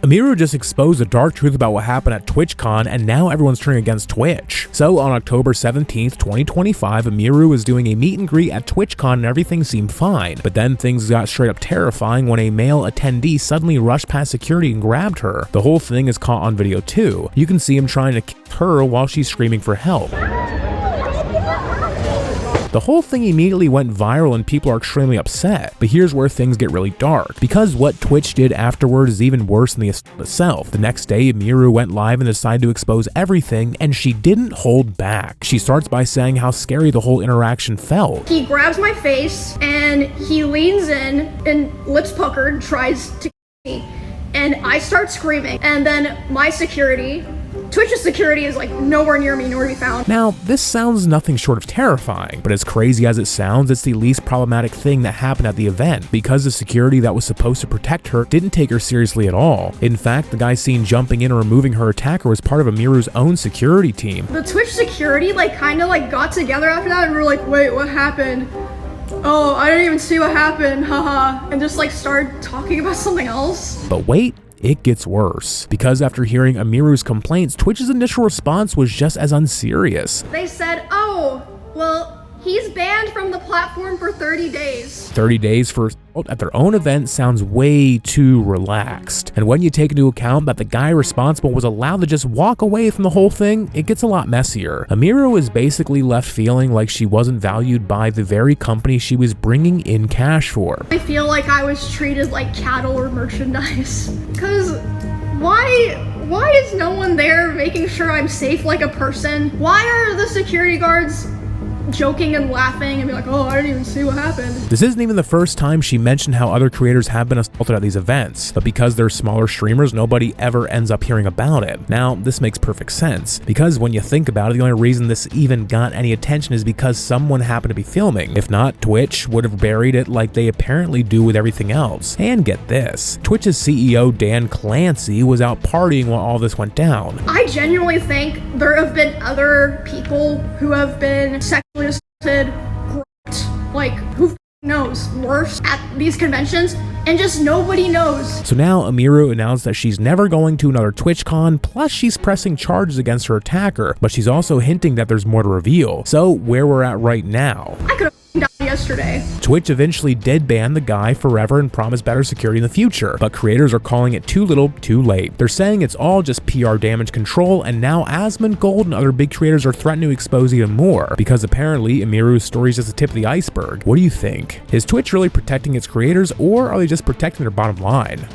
Emiru just exposed the dark truth about what happened at TwitchCon, and now everyone's turning against Twitch. So on October 17th, 2025, Emiru was doing a meet and greet at TwitchCon and everything seemed fine. But then things got straight up terrifying when a male attendee suddenly rushed past security and grabbed her. The whole thing is caught on video too. You can see him trying to kick her while she's screaming for help. The whole thing immediately went viral and people are extremely upset, but here's where things get really dark, because what Twitch did afterwards is even worse than the assault itself. The next day, Emiru went live and decided to expose everything, and she didn't hold back. She starts by saying how scary the whole interaction felt. He grabs my face and he leans in and lips puckered, tries to kill me, and I start screaming, and then my security, Twitch's security, is like nowhere near me, nowhere to be found. Now, this sounds nothing short of terrifying, but as crazy as it sounds, it's the least problematic thing that happened at the event, because the security that was supposed to protect her didn't take her seriously at all. In fact, the guy seen jumping in and removing her attacker was part of Emiru's own security team. The Twitch security kind of got together after that and were like, wait, what happened? Oh, I didn't even see what happened, haha, and just started talking about something else. But wait, it gets worse, because after hearing Emiru's complaints, Twitch's initial response was just as unserious. They said, oh, well, he's banned from the platform for 30 days. 30 days for assault at their own event sounds way too relaxed. And when you take into account that the guy responsible was allowed to just walk away from the whole thing, it gets a lot messier. Emiru is basically left feeling like she wasn't valued by the very company she was bringing in cash for. I feel like I was treated like cattle or merchandise. Because why is no one there making sure I'm safe like a person? Why are the security guards joking and laughing and be like, oh, I didn't even see what happened? This isn't even the first time she mentioned how other creators have been assaulted at these events, but because they're smaller streamers, nobody ever ends up hearing about it. Now, this makes perfect sense, because when you think about it, the only reason this even got any attention is because someone happened to be filming. If not, Twitch would have buried it like they apparently do with everything else. And get this, Twitch's CEO Dan Clancy was out partying while all this went down. I genuinely think there have been other people who have been sexually assaulted, raped, who knows, worse at these conventions, and just nobody knows. So now Emiru announced that she's never going to another TwitchCon, plus she's pressing charges against her attacker, but she's also hinting that there's more to reveal. So where we're at right now. I could have died yesterday. Twitch eventually did ban the guy forever and promised better security in the future, but creators are calling it too little, too late. They're saying it's all just PR damage control, and now Asmongold and other big creators are threatening to expose even more, because apparently Emiru's story is just the tip of the iceberg. What do you think? Is Twitch really protecting its creators, or are they just protecting their bottom line?